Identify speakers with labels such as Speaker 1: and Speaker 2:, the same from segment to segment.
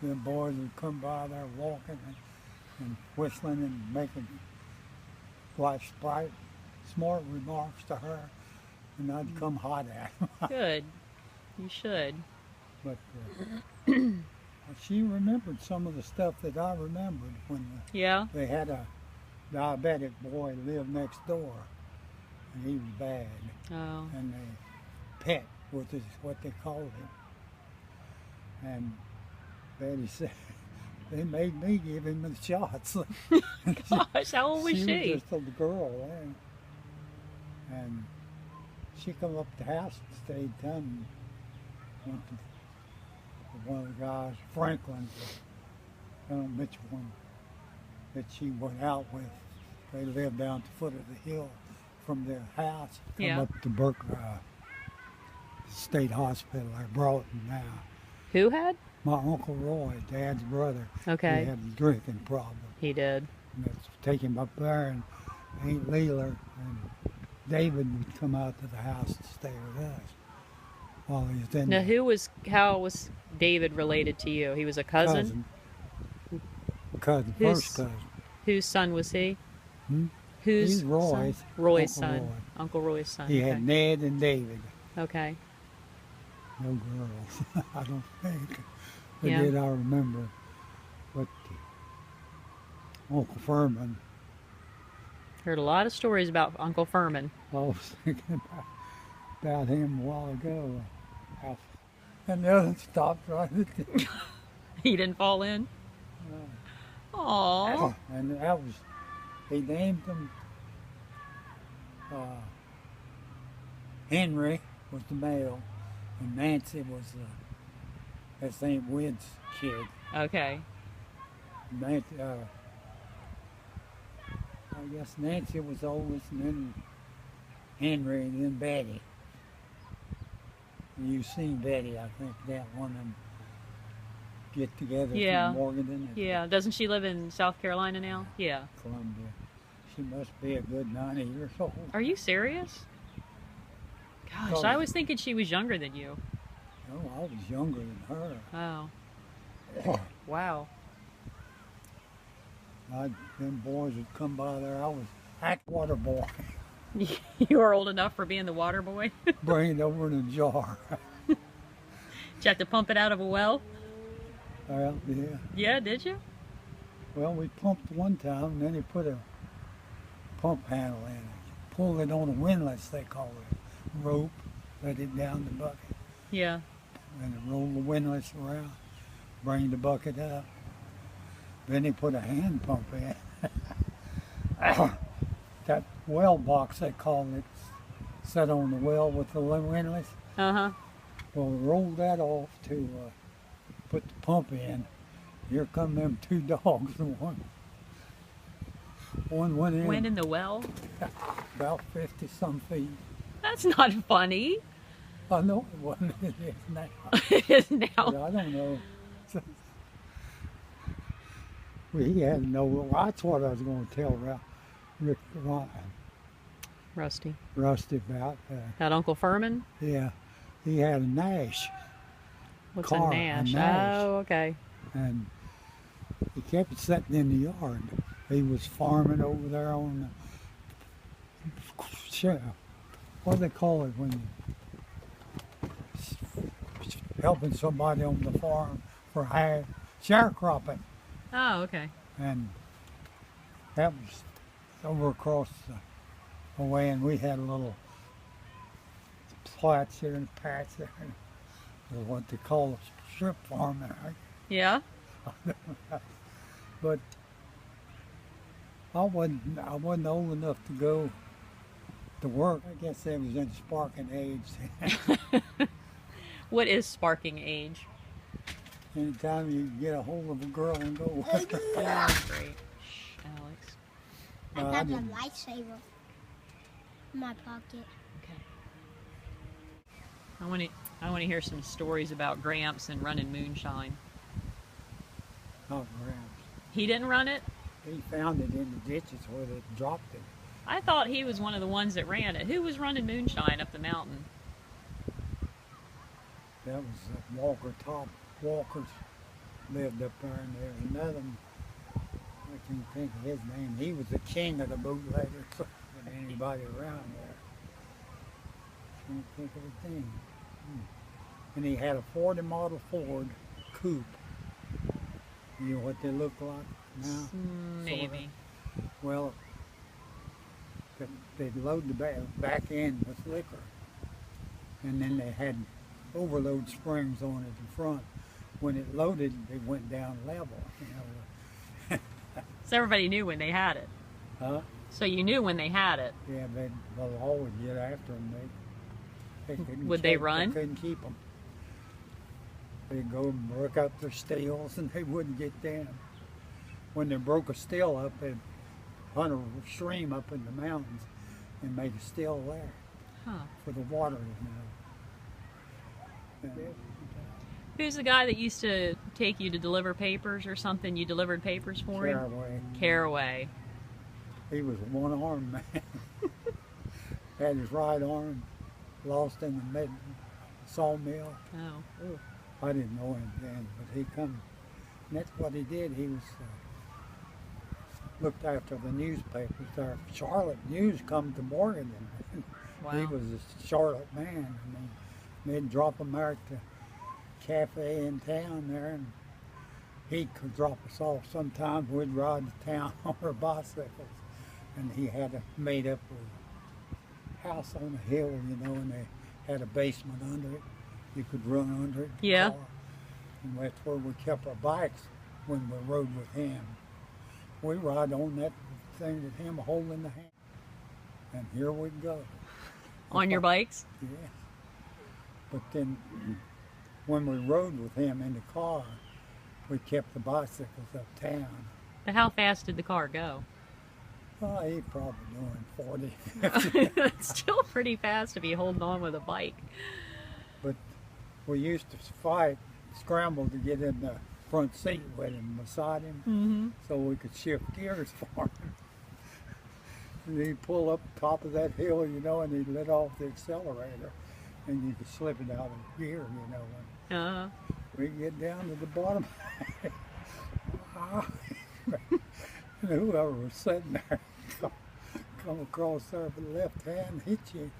Speaker 1: the boys would come by there walking and whistling and making bright, smart remarks to her, and I'd come hot at them.
Speaker 2: Good. You should.
Speaker 1: But she remembered some of the stuff that I remembered when
Speaker 2: Yeah?
Speaker 1: they had a diabetic boy lived next door, and he was bad,
Speaker 2: Oh.
Speaker 1: and they pet, which is what they called him. And Betty said they made me give him the shots.
Speaker 2: Gosh, how old was
Speaker 1: She
Speaker 2: she?
Speaker 1: was just a girl then. And she come up to the house and stayed down and went to one of the guys, Franklin, I don't know which one that she went out with. They lived down at the foot of the hill from their house. Come
Speaker 2: Yeah.
Speaker 1: up to State Hospital. I brought him now.
Speaker 2: Who had?
Speaker 1: My Uncle Roy, Dad's brother.
Speaker 2: Okay.
Speaker 1: He had a drinking problem.
Speaker 2: He did.
Speaker 1: And let's take him up there, and Aunt Leela and David would come out to the house to stay with us while he was in
Speaker 2: Now,
Speaker 1: there.
Speaker 2: how was David related to you? He was a cousin?
Speaker 1: Cousin,
Speaker 2: Who's-
Speaker 1: first cousin.
Speaker 2: Whose son was he?
Speaker 1: Hmm?
Speaker 2: Whose
Speaker 1: He's Roy's.
Speaker 2: son? Roy's
Speaker 1: Uncle
Speaker 2: son.
Speaker 1: Roy.
Speaker 2: Uncle Roy's son.
Speaker 1: He
Speaker 2: okay.
Speaker 1: had Ned and David.
Speaker 2: Okay.
Speaker 1: No girls, I don't think. They
Speaker 2: Yeah.
Speaker 1: did, I remember. But Uncle Furman,
Speaker 2: Heard a lot of stories about Uncle Furman.
Speaker 1: I was thinking about him a while ago. And the other stopped right at the
Speaker 2: He didn't fall in? Aww.
Speaker 1: and that was, he named him Henry was the male, and Nancy was that St. Wid's kid.
Speaker 2: Okay.
Speaker 1: Nancy, I guess Nancy was oldest, and then Henry, and then Betty. And you've seen Betty, I think, that one of them get together
Speaker 2: Yeah.
Speaker 1: from Morganton.
Speaker 2: Yeah. Doesn't she live in South Carolina now? Yeah.
Speaker 1: Columbia. She must be a good 90 years old.
Speaker 2: Are you serious? Gosh,
Speaker 1: Oh.
Speaker 2: I was thinking she was younger than you.
Speaker 1: Oh, I was younger than her.
Speaker 2: Oh. Wow.
Speaker 1: Them boys would come by there. I was water boy,
Speaker 2: You were old enough for being the water boy? Did
Speaker 1: bring it over in a jar.
Speaker 2: you have to pump it out of a well?
Speaker 1: Well, yeah.
Speaker 2: Yeah, did you?
Speaker 1: Well, we pumped one time, and then he put a pump handle in it. Pulled it on a windlass, they call it. Rope, let it down the bucket,
Speaker 2: Yeah.
Speaker 1: and roll the windlass around, bring the bucket up. Then he put a hand pump in. That well box, they call it, set on the well with the windlass.
Speaker 2: Uh-huh.
Speaker 1: Well, we rolled that off to put the pump in. Here come them two dogs. One went in
Speaker 2: Went in the well?
Speaker 1: about 50 some feet.
Speaker 2: That's not funny.
Speaker 1: I know it wasn't. It is now.
Speaker 2: It is
Speaker 1: But
Speaker 2: now.
Speaker 1: I don't know. Well, he had no. That's what I was going to tell
Speaker 2: Rusty.
Speaker 1: Rusty about.
Speaker 2: That Uncle Furman?
Speaker 1: Yeah, he had a Nash,
Speaker 2: What's
Speaker 1: Car,
Speaker 2: a
Speaker 1: a
Speaker 2: Nash?
Speaker 1: Nash.
Speaker 2: Oh, okay.
Speaker 1: and he kept it sitting in the yard. He was farming over there on the, what do they call it when you helping somebody on the farm for hire, sharecropping,
Speaker 2: Oh, okay.
Speaker 1: and that was over across the way, and we had a little plats here and patch there, and what they call a strip farming.
Speaker 2: Yeah?
Speaker 1: But I wasn't old enough to go to work. I guess I was in sparking age.
Speaker 2: What is sparking age?
Speaker 1: Anytime you get a hold of a girl and go with her.
Speaker 2: Oh, great. Shh, Alex.
Speaker 1: No,
Speaker 3: I
Speaker 1: I
Speaker 3: got my
Speaker 1: didn't.
Speaker 3: lightsaber in my pocket.
Speaker 2: Okay. I want to hear some stories about Gramps and running moonshine.
Speaker 1: Not around.
Speaker 2: He didn't run it?
Speaker 1: He found it in the ditches where they dropped it.
Speaker 2: I thought he was one of the ones that ran it. Who was running moonshine up the mountain?
Speaker 1: That was Walker's lived up there, and there's another one, I can't think of his name. He was the king of the bootleggers than anybody around there. Can't think of his name. And he had a 40 model Ford coupe. You know what they look like now?
Speaker 2: Maybe.
Speaker 1: Well, they'd load the back end with liquor, and then they had overload springs on it in front. When it loaded, it went down level. You know.
Speaker 2: So everybody knew when they had it.
Speaker 1: Huh?
Speaker 2: So you knew when they had it.
Speaker 1: Yeah, the law would get after them. They couldn't
Speaker 2: Would they
Speaker 1: check,
Speaker 2: run?
Speaker 1: They couldn't keep them. They'd go and work up their steels, and they wouldn't get down. When they broke a steel up, they'd hunt a stream up in the mountains and make a still there for the water, you know.
Speaker 2: Who's the guy that used to take you to deliver papers or something? You delivered papers for him?
Speaker 1: Caraway.
Speaker 2: Caraway.
Speaker 1: He was a one-armed man. Had his right arm lost in the sawmill.
Speaker 2: Oh. Ooh.
Speaker 1: I didn't know him then, but he come. And that's what he did. He was looked after the newspapers there. Charlotte News come to Morgan, and
Speaker 2: Wow.
Speaker 1: he was a Charlotte man. I mean, they'd drop him there at the cafe in town there, and he could drop us off. Sometimes we'd ride to town on our bicycles, and he had a made up a house on a hill, you know, and they had a basement under it. You could run under it.
Speaker 2: Yeah.
Speaker 1: Car. And that's where we kept our bikes when we rode with him. We ride on that thing with him holding the hand, and here we go.
Speaker 2: On your bikes?
Speaker 1: Yeah. But then when we rode with him in the car, we kept the bicycles uptown.
Speaker 2: But how fast did the car go?
Speaker 1: Well, he probably doing 40, 50.
Speaker 2: It's still pretty fast to be holding on with a bike.
Speaker 1: But we used to fight, scramble to get in the front seat with him, beside him, so we could shift gears for him. And he'd pull up the top of that hill, you know, and he'd let off the accelerator, and you could slip it out of gear, you know. We'd get down to the bottom, and whoever was sitting there come across there for the left hand, hit you.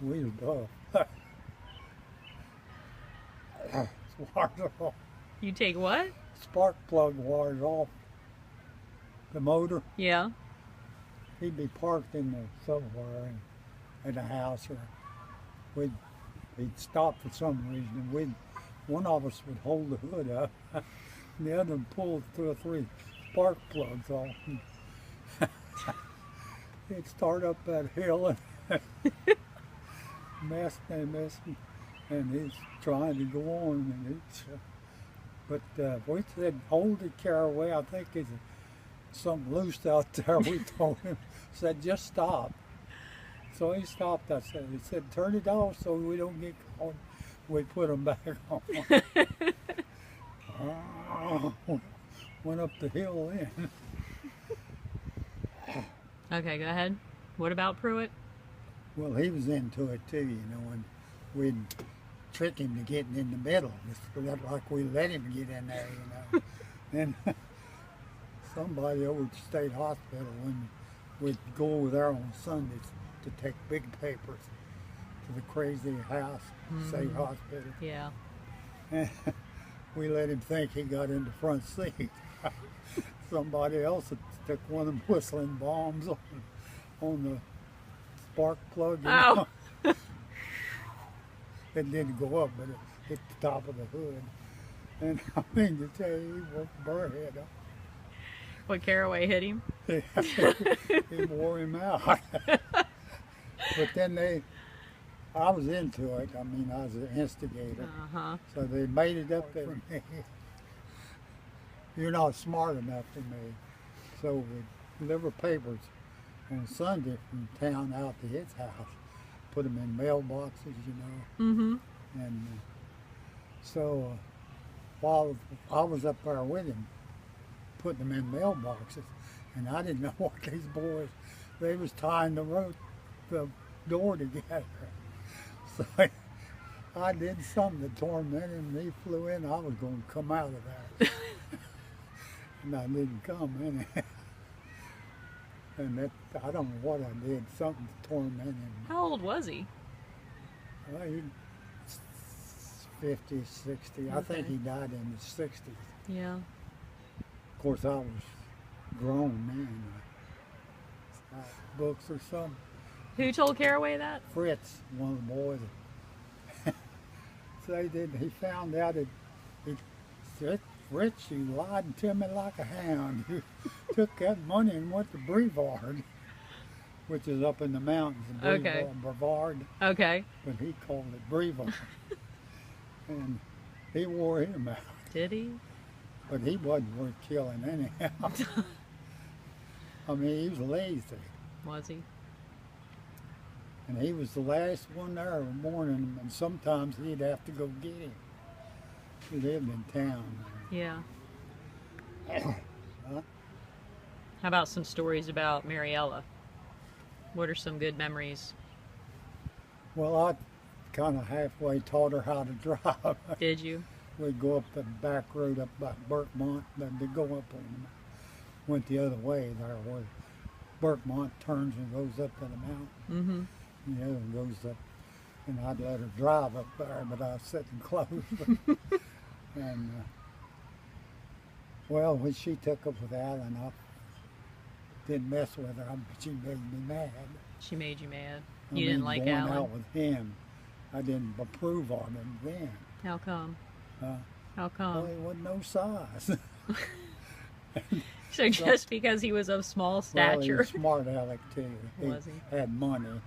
Speaker 1: We was tough. Wires off.
Speaker 2: You take what?
Speaker 1: Spark plug wires off the motor.
Speaker 2: Yeah.
Speaker 1: He'd be parked in the somewhere at a house, or he'd stop for some reason, and one of us would hold the hood up, and the other would pull 2 or 3 spark plugs off. He'd start up that hill and messing, and he's trying to go on, and but we said, hold it, Caraway. I think there's something loose out there. We told him, said, just stop. So he stopped. He said, turn it off so we don't get caught. We put him back on. Went up the hill then.
Speaker 2: Okay, go ahead. What about Pruitt?
Speaker 1: Well, he was into it too, you know, and we'd trick him to getting in the middle. Just like we let him get in there, you know. Then somebody over at the state hospital, when we'd go over there on Sundays to take big papers to the crazy house, state hospital.
Speaker 2: Yeah.
Speaker 1: And we let him think he got in the front seat. Somebody else had stuck one of them whistling bombs on the spark plug. You know? It didn't go up, but it hit the top of the hood. And I mean to tell you, he worked Burrhead up.
Speaker 2: What, Caraway hit him?
Speaker 1: He wore him out. But then I was into it. I mean, I was an instigator. So they made it up there for me. You're not smart enough for me. So we deliver papers on Sunday from town out to his house. Put them in mailboxes, you know. And so while I was up there with him, putting them in mailboxes, and I didn't know what these boys, they was tying the door together. So I did something to torment him, and he flew in. I was going to come out of there, and I didn't come in. And that, I don't know what I did, something to torment him.
Speaker 2: How old was he?
Speaker 1: Well, he 50, 60. I think
Speaker 2: Okay.
Speaker 1: he died in his 60s.
Speaker 2: Yeah.
Speaker 1: Of course, I was grown then. Books or something.
Speaker 2: Who told Caraway that?
Speaker 1: Fritz, one of the boys. So he found out that he said, Fritz, you lied to me like a hound. You took that money and went to Brevard, which is up in the mountains.
Speaker 2: Okay.
Speaker 1: Brevard,
Speaker 2: Okay.
Speaker 1: but he called it Brevard. And he wore him out.
Speaker 2: Did he?
Speaker 1: But he wasn't worth killing anyhow. I mean, he was lazy.
Speaker 2: Was he?
Speaker 1: And he was the last one there in the morning, and sometimes he'd have to go get him. He lived in town.
Speaker 2: Yeah.
Speaker 1: Huh?
Speaker 2: How about some stories about Mariella? What are some good memories?
Speaker 1: Well, I kind of halfway taught her how to drive.
Speaker 2: Did you?
Speaker 1: We'd go up the back road up by Burkmont, then to go up on them. Went the other way there where Burkmont turns and goes up to the mountain.
Speaker 2: Mm-hmm.
Speaker 1: And the other one goes up, and I'd let her drive up there, but I was sitting close. And well, when she took up with Alan, I didn't mess with her. She made me mad.
Speaker 2: She made you mad.
Speaker 1: I
Speaker 2: You didn't
Speaker 1: mean,
Speaker 2: like
Speaker 1: going
Speaker 2: Alan?
Speaker 1: out with him, I didn't approve of him then.
Speaker 2: How come?
Speaker 1: Uh,
Speaker 2: How
Speaker 1: well,
Speaker 2: come?
Speaker 1: he wasn't no size.
Speaker 2: So just because he was of small
Speaker 1: Well, he
Speaker 2: stature?
Speaker 1: was smart aleck too.
Speaker 2: Was he?
Speaker 1: Had money.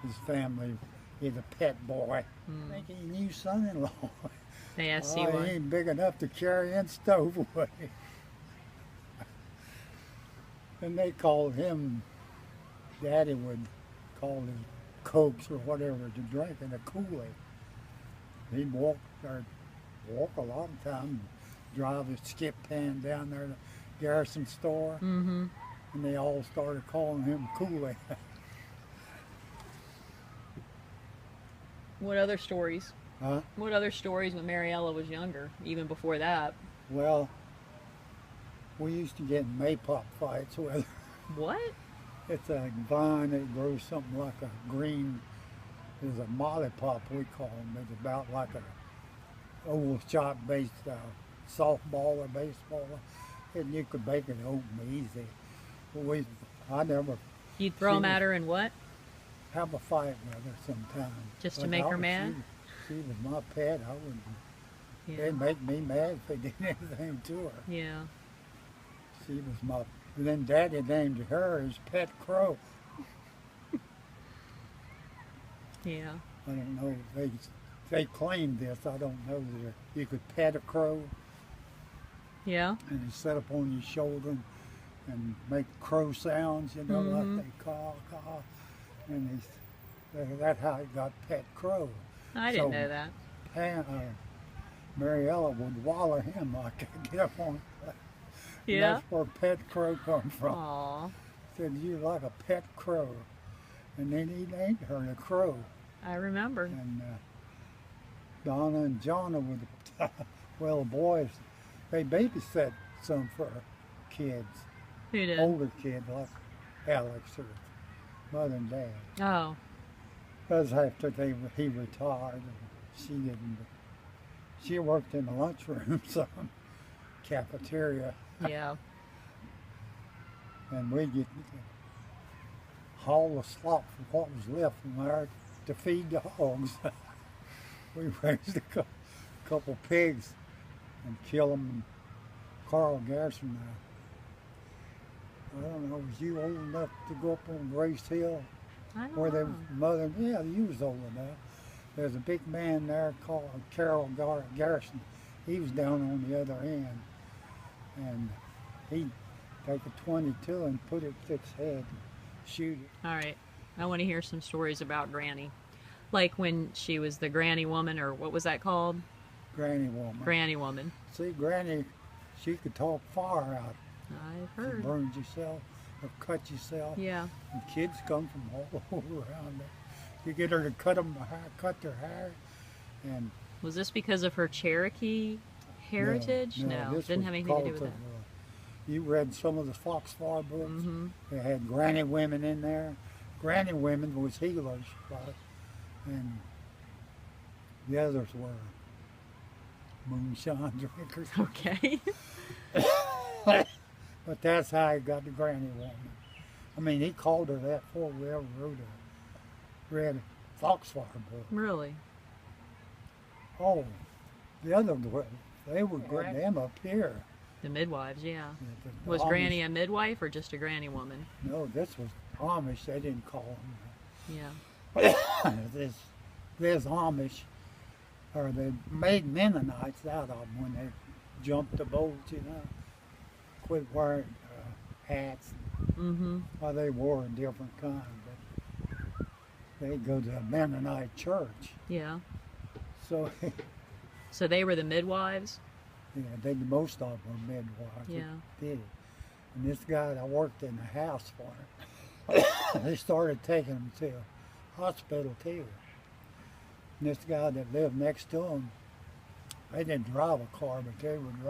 Speaker 1: His family, he's a pet boy.
Speaker 2: Hmm.
Speaker 1: Think he knew son-in-law.
Speaker 2: Yeah, see
Speaker 1: Oh,
Speaker 2: what?
Speaker 1: he ain't big enough to carry in stowaway. And they called him, Daddy would call him Cokes or whatever to drink in a Kool-Aid. He'd walk a lot of time, drive his skip pan down there to Garrison store,
Speaker 2: Mm-hmm.
Speaker 1: and they all started calling him Kool-Aid.
Speaker 2: What other stories?
Speaker 1: Huh?
Speaker 2: What other stories when Mariella was younger, even before that?
Speaker 1: Well, we used to get in maypop fights with.
Speaker 2: What?
Speaker 1: It's a vine that grows something like a green. It's a mollipop, we call them. It's about like a oval shot based softball or baseball, and you could bake it open easy. But I never
Speaker 2: You'd throw
Speaker 1: She
Speaker 2: them
Speaker 1: was-
Speaker 2: at her and what?
Speaker 1: have a fight with her sometimes.
Speaker 2: Just to
Speaker 1: But
Speaker 2: make her
Speaker 1: I-
Speaker 2: mad?
Speaker 1: She was my pet. I wouldn't.
Speaker 2: Yeah.
Speaker 1: It'd make me mad if they did anything to her.
Speaker 2: Yeah.
Speaker 1: She was my. And then Daddy named her his pet crow.
Speaker 2: Yeah.
Speaker 1: I don't know. They claimed this. I don't know that you could pet a crow
Speaker 2: Yeah.
Speaker 1: and he sit up on your shoulder and make crow sounds. You know,
Speaker 2: Mhm.
Speaker 1: like they caw caw, and that's how he got pet crow.
Speaker 2: I didn't
Speaker 1: So-
Speaker 2: know that.
Speaker 1: Mariella would waller him like I get up on. And
Speaker 2: Yeah.
Speaker 1: That's where pet crow come from.
Speaker 2: Aw.
Speaker 1: Said you like a pet crow, and then he named her the crow.
Speaker 2: I remember.
Speaker 1: And Donna and Jonna were the well, the boys. They babysat some for kids,
Speaker 2: Who did?
Speaker 1: older kids like Alex or mother and dad.
Speaker 2: Oh.
Speaker 1: That was after he retired. And she didn't. She worked in the lunchroom, some cafeteria,
Speaker 2: Yeah.
Speaker 1: and we'd get haul the slop from what was left from there to feed the hogs. We raised a couple pigs and killed them. And Carl Garrison, I don't know, was you old enough to go up on Grace Hill?
Speaker 2: I don't
Speaker 1: Where they
Speaker 2: know.
Speaker 1: mother, yeah, you was old enough. There's a big man there called Carol Garrison. He was down on the other end, and he'd take a 22 and put it to its head and shoot it.
Speaker 2: All right. I want to hear some stories about Granny. Like when she was the granny woman, or what was that called?
Speaker 1: Granny woman.
Speaker 2: Granny woman.
Speaker 1: See, Granny, she could talk fire out.
Speaker 2: I've
Speaker 1: You
Speaker 2: heard.
Speaker 1: burned yourself or cut yourself.
Speaker 2: Yeah.
Speaker 1: And kids come from all over around there. You get her to cut their hair, And
Speaker 2: Was this because of her Cherokee heritage? No,
Speaker 1: this
Speaker 2: didn't
Speaker 1: was
Speaker 2: have anything to do with
Speaker 1: because
Speaker 2: that.
Speaker 1: of, you read some of the Foxfire books.
Speaker 2: Mm-hmm.
Speaker 1: They had granny women in there. Granny women was healers, right? And the others were moonshine drinkers.
Speaker 2: Okay.
Speaker 1: But that's how he got the granny woman. I mean, he called her that before we ever read a Foxfire book.
Speaker 2: Really?
Speaker 1: Oh, the other were, they were good them up here.
Speaker 2: The midwives, yeah.
Speaker 1: The
Speaker 2: Was
Speaker 1: Amish-
Speaker 2: Granny a midwife or just a granny woman?
Speaker 1: No, this was Amish. They didn't call them
Speaker 2: Yeah.
Speaker 1: that. There's Amish, or they made Mennonites out of them when they jumped the boat, you know. Quit wearing hats.
Speaker 2: Mm-hmm.
Speaker 1: Well, they wore a different kind, but they go to a Mennonite church.
Speaker 2: Yeah.
Speaker 1: So,
Speaker 2: So they were the midwives?
Speaker 1: yeah, most of them were midwives.
Speaker 2: Yeah.
Speaker 1: Did it. And this guy that worked in the house for him, they started taking him to a hospital too. And this guy that lived next to him, they didn't drive a car, but they would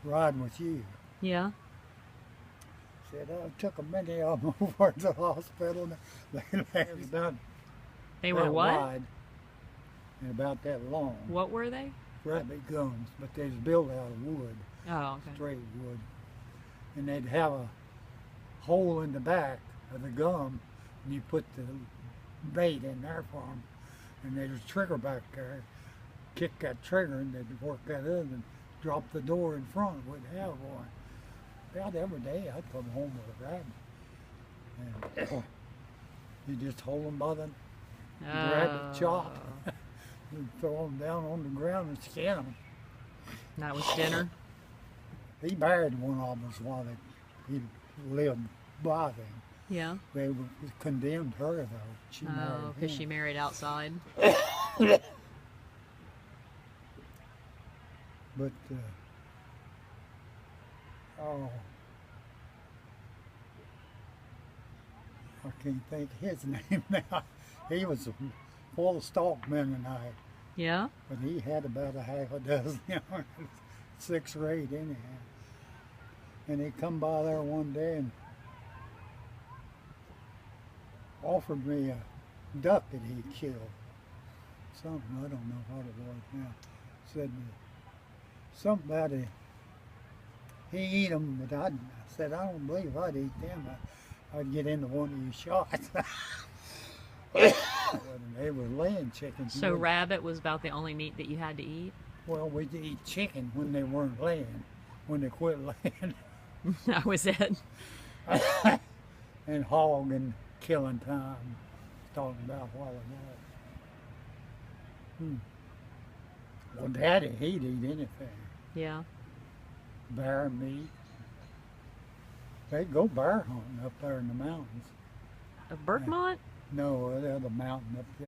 Speaker 1: ride with you.
Speaker 2: Yeah.
Speaker 1: Said, I took a many of them over to the hospital. And they was about
Speaker 2: They were
Speaker 1: that
Speaker 2: what?
Speaker 1: wide and about that long.
Speaker 2: What were they?
Speaker 1: Right big guns, but they was built out of wood,
Speaker 2: Oh, okay.
Speaker 1: straight wood. And they'd have a hole in the back of the gum, and you put the bait in there for them. And there's a trigger back there. Kick that trigger, and they'd work that in and drop the door in front. Wouldn't have one. About every day I'd come home with a rabbit. And you just hold them by the rabbit chop and throw them down on the ground and skin them.
Speaker 2: That was dinner?
Speaker 1: He married one of them while he lived by them.
Speaker 2: Yeah.
Speaker 1: They condemned her though. She
Speaker 2: Oh,
Speaker 1: married
Speaker 2: because
Speaker 1: him.
Speaker 2: she married outside?
Speaker 1: But oh, I can't think of his name now. He was a full stalk Mennonite,
Speaker 2: Yeah?
Speaker 1: but he had about a half a dozen, 6 or 8 anyhow. And he come by there one day and offered me a duck that he killed. Something, I don't know what it was now. Said something about it. He eat them, but I said, I don't believe I'd eat them. I'd get into one of your shots. They were laying chickens.
Speaker 2: So rabbit was about the only meat that you had to eat?
Speaker 1: Well, we'd eat chicken when they weren't laying, when they quit laying.
Speaker 2: That was it?
Speaker 1: And hog and killing time. Talking about a while ago. Well, Daddy, he'd eat anything.
Speaker 2: Yeah.
Speaker 1: Bear meat. They'd go bear hunting up there in the mountains.
Speaker 2: Of Berkmont?
Speaker 1: No, the other mountain up there.